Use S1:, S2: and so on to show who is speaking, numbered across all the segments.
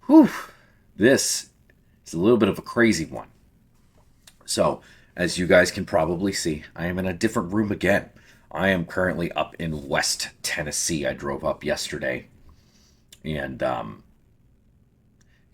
S1: Whew, this is a little bit of a crazy one. So, as you guys can probably see, I am in a different room again. I am currently up in West Tennessee. I drove up yesterday, and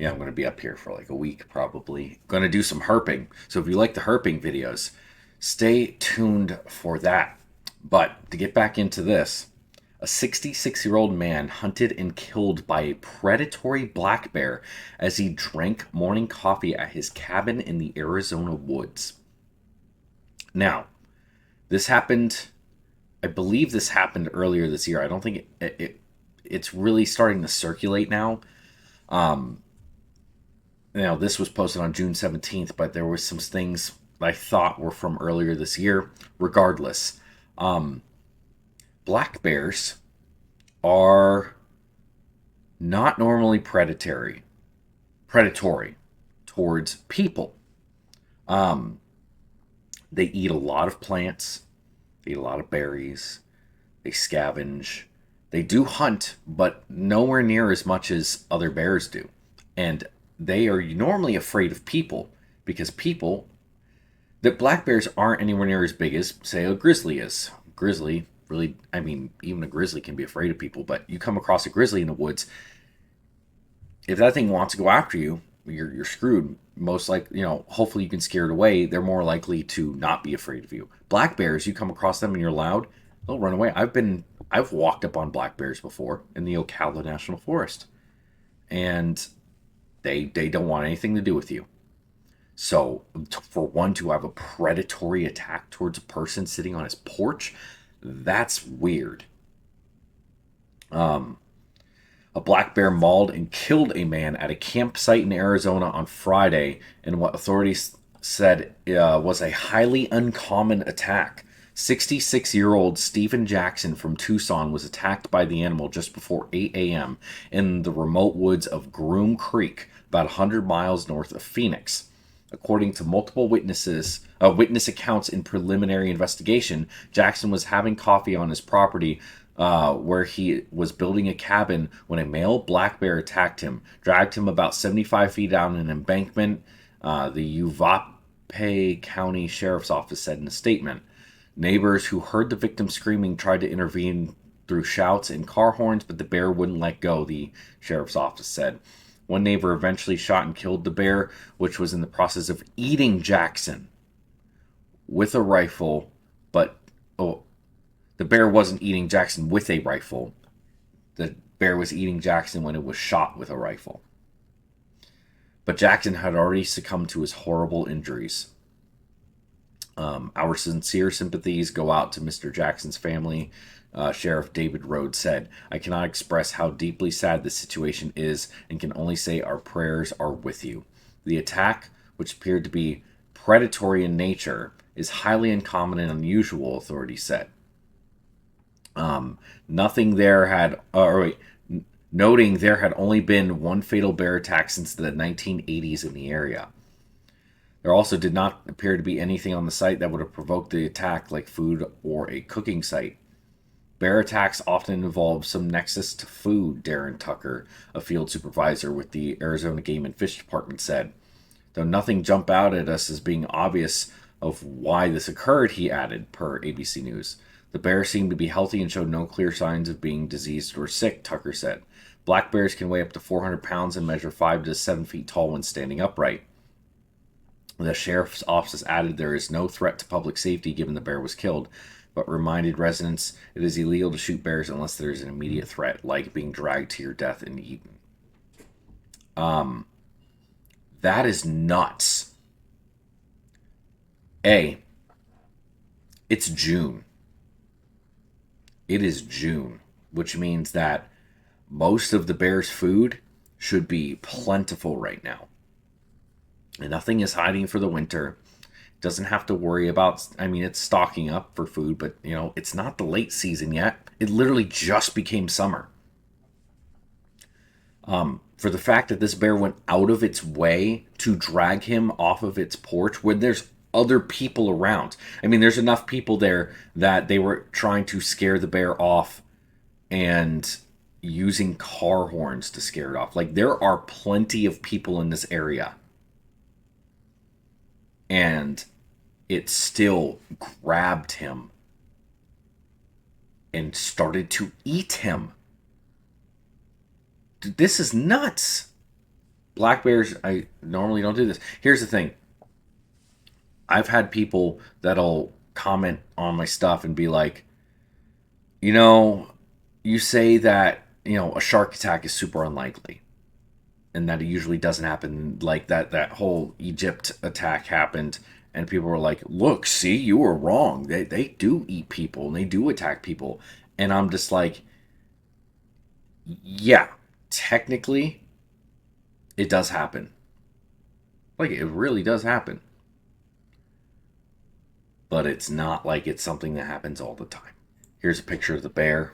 S1: yeah, I'm going to be up here for like a week probably. Going to do some herping. So if you like the herping videos, stay tuned for that. But to get back into this, a 66-year-old man hunted and killed by a predatory black bear as he drank morning coffee at his cabin in the Arizona woods. Now, this happened, I believe this happened earlier this year. I don't think it's really starting to circulate now. Um, this was posted on June 17th, but there were some things I thought were from earlier this year. Regardless, um, black bears are not normally predatory towards people. Um, they eat a lot of plants, they eat a lot of berries, they scavenge, they do hunt, but nowhere near as much as other bears do. And they are normally afraid of people because people that black bears aren't anywhere near as big as, say, a grizzly is. Grizzly, really, I mean, even a grizzly can be afraid of people, but you come across a grizzly in the woods, if that thing wants to go after you, you're screwed. Most likely, hopefully you can scare it away. They're more likely to not be afraid of you. Black bears, you come across them and you're loud, they'll run away. I've walked up on black bears before in the Ocala National Forest, and they don't want anything to do with you. So, for one to have a predatory attack towards a person sitting on his porch, that's weird. Um, a black bear mauled and killed a man at a campsite in Arizona on Friday in what authorities said was a highly uncommon attack. 66-year-old Stephen Jackson from Tucson was attacked by the animal just before 8 a.m. in the remote woods of Groom Creek, about 100 miles north of Phoenix. According to multiple witness accounts in preliminary investigation, Jackson was having coffee on his property where he was building a cabin when a male black bear attacked him, dragged him about 75 feet down an embankment, the Uvalde County Sheriff's Office said in a statement. Neighbors who heard the victim screaming tried to intervene through shouts and car horns, but the bear wouldn't let go, the sheriff's office said. One neighbor eventually shot and killed the bear, which was in the process of eating Jackson with a rifle, but the bear wasn't eating Jackson with a rifle. The bear was eating Jackson when it was shot with a rifle. But Jackson had already succumbed to his horrible injuries. Our sincere sympathies go out to Mr. Jackson's family. Sheriff David Rhodes said, I cannot express how deeply sad this situation is and can only say our prayers are with you. The attack, which appeared to be predatory in nature, is highly uncommon and unusual, authorities said. Nothing there had, noting there had only been one fatal bear attack since the 1980s in the area. There also did not appear to be anything on the site that would have provoked the attack, like food or a cooking site. Bear attacks often involve some nexus to food, Darren Tucker, a field supervisor with the Arizona Game and Fish Department, said. Though nothing jumped out at us as being obvious of why this occurred, he added, per ABC News. The bear seemed to be healthy and showed no clear signs of being diseased or sick, Tucker said. Black bears can weigh up to 400 pounds and measure 5 to 7 feet tall when standing upright. The sheriff's office added there is no threat to public safety given the bear was killed, but reminded residents it is illegal to shoot bears unless there is an immediate threat, like being dragged to your death and eaten. That is nuts. It's June. It is June, which means that most of the bear's food should be plentiful right now. And nothing is hiding for the winter. Doesn't have to worry about, it's stocking up for food, but, it's not the late season yet. It literally just became summer. For the fact that this bear went out of its way to drag him off of its porch when there's other people around. There's enough people there that they were trying to scare the bear off and using car horns to scare it off. Like, there are plenty of people in this area, and it still grabbed him and started to eat him. Dude, this is nuts. Black bears, I normally don't do this. Here's the thing. I've had people that'll comment on my stuff and be like, you know, you say that, a shark attack is super unlikely and that it usually doesn't happen. Like that whole Egypt attack happened, and people were like, look, see, you were wrong. They do eat people and they do attack people. And I'm just like, yeah, technically it does happen. Like, it really does happen. But it's not like it's something that happens all the time. Here's a picture of the bear.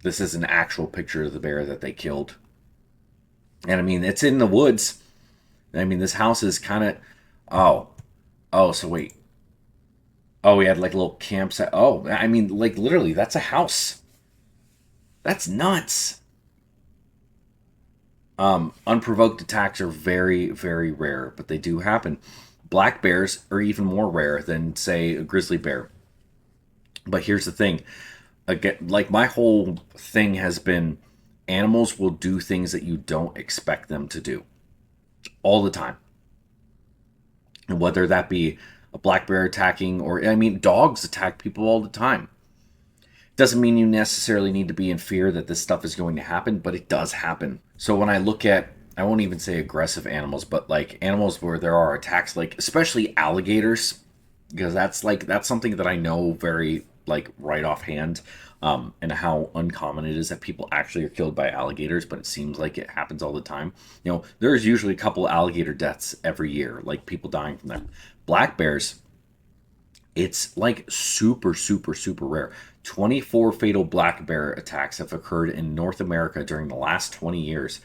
S1: This is an actual picture of the bear that they killed. And I mean, it's in the woods. I mean, this house is kind of. Oh. Oh, so wait. Oh, we had like a little campsite. Oh, I mean, like literally, that's a house. That's nuts. Unprovoked attacks are very, very rare, but they do happen. Black bears are even more rare than, say, a grizzly bear. But here's the thing. Again, like, my whole thing has been animals will do things that you don't expect them to do all the time. And whether that be a black bear attacking, or, I mean, dogs attack people all the time. Doesn't mean you necessarily need to be in fear that this stuff is going to happen, but it does happen. So when I look at, I won't even say aggressive animals, but like animals where there are attacks, like especially alligators, because that's something that I know very like right offhand, and how uncommon it is that people actually are killed by alligators, but it seems like it happens all the time. There's usually a couple alligator deaths every year, like people dying from them. Black bears, it's like super, super, super rare. 24 fatal black bear attacks have occurred in North America during the last 20 years.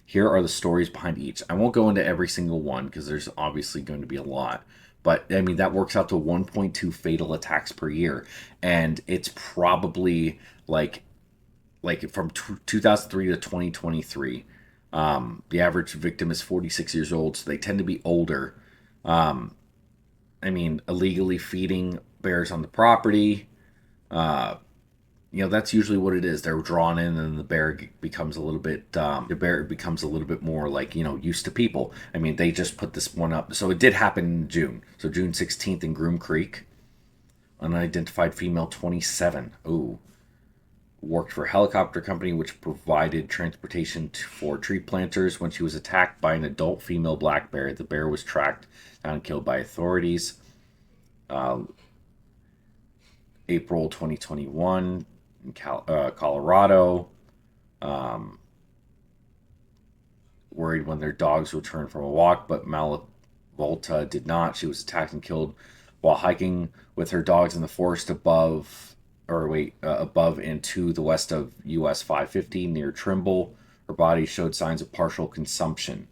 S1: Here are the stories behind each. I won't go into every single one because there's obviously going to be a lot. But I mean, that works out to 1.2 fatal attacks per year. And it's probably like from 2003 to 2023. The average victim is 46 years old, so they tend to be older. I mean, illegally feeding bears on the property. Uh, that's usually what it is. They're drawn in, and the bear becomes a little bit. The bear becomes a little bit more like used to people. I mean, they just put this one up, so it did happen in June. So June 16th in Groom Creek, unidentified female 27. Ooh, worked for a helicopter company which provided transportation for tree planters. When she was attacked by an adult female black bear, the bear was tracked down and killed by authorities. April 2021 in Colorado. Worried when their dogs returned from a walk, but Malvolta did not. She was attacked and killed while hiking with her dogs in the forest above and to the west of US 550 near Trimble. Her body showed signs of partial consumption.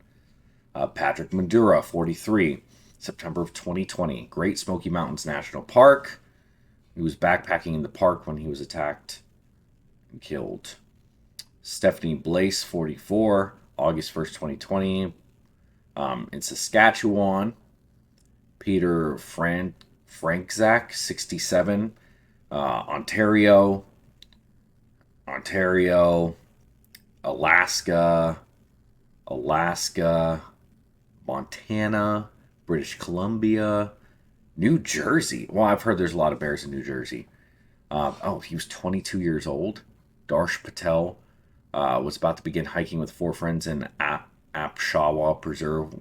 S1: Patrick Madura, 43, September of 2020, Great Smoky Mountains National Park. He was backpacking in the park when he was attacked and killed. Stephanie Blaise, 44, August 1st, 2020, in Saskatchewan. Peter Frankzak, 67, Ontario, Alaska, Montana, British Columbia, New Jersey. Well, I've heard there's a lot of bears in New Jersey. He was 22 years old. Darsh Patel was about to begin hiking with four friends in Apshawa Preserve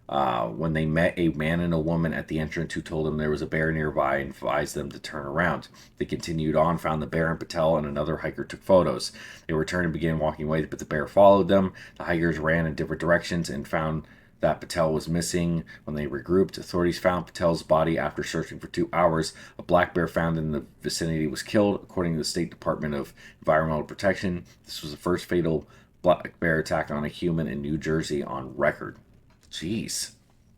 S1: when they met a man and a woman at the entrance who told them there was a bear nearby and advised them to turn around. They continued on, found the bear, and Patel and another hiker took photos. They returned and began walking away, but the bear followed them. The hikers ran in different directions and found that Patel was missing. When they regrouped, authorities found Patel's body after searching for 2 hours. A black bear found in the vicinity was killed, according to the State Department of Environmental Protection. This was the first fatal black bear attack on a human in New Jersey on record. Jeez.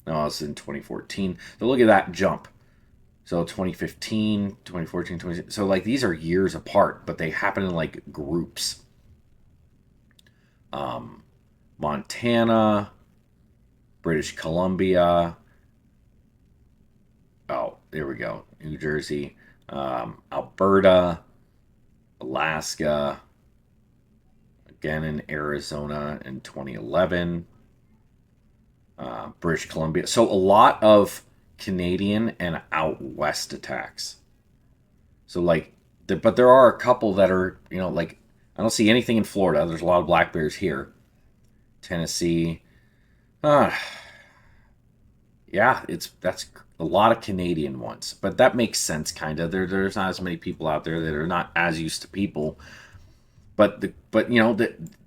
S1: No, it was in 2014. So look at that jump. So 2015, 2014, 2016. So like these are years apart, but they happen in like groups. Montana, British Columbia. Oh, there we go. New Jersey, Alberta, Alaska, again in Arizona in 2011, British Columbia. So a lot of Canadian and out west attacks. So like, but there are a couple that are, like I don't see anything in Florida. There's a lot of black bears here. Tennessee. Uh, yeah, that's a lot of Canadian ones, but that makes sense kind of. There's not as many people out there that are not as used to people, but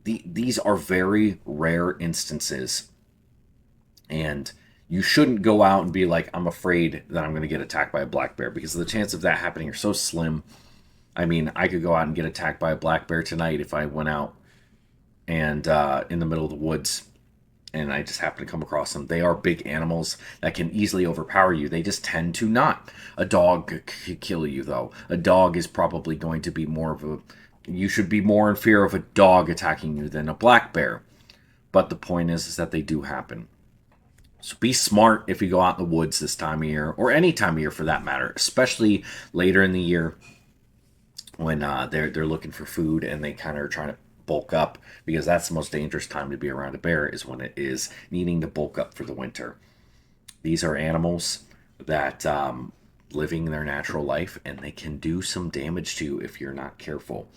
S1: these are very rare instances, and you shouldn't go out and be like, I'm afraid that I'm going to get attacked by a black bear, because the chance of that happening are so slim. I mean, I could go out and get attacked by a black bear tonight if I went out and in the middle of the woods and I just happen to come across them. They are big animals that can easily overpower you. They just tend to not. A dog could kill you, though. A dog is probably going to be more of a. You should be more in fear of a dog attacking you than a black bear. But the point is that they do happen. So be smart if you go out in the woods this time of year, or any time of year for that matter, especially later in the year when they're looking for food and they kind of are trying to bulk up, because that's the most dangerous time to be around a bear, is when it is needing to bulk up for the winter. These are animals that living their natural life, and they can do some damage to you if you're not careful.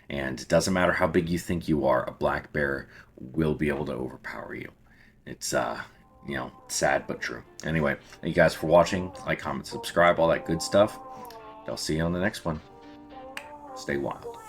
S1: And it doesn't matter how big you think you are, a black bear will be able to overpower you. It's sad but true. Anyway, thank you guys for watching. Like, comment, subscribe, all that good stuff. I'll see you on the next one. Stay wild.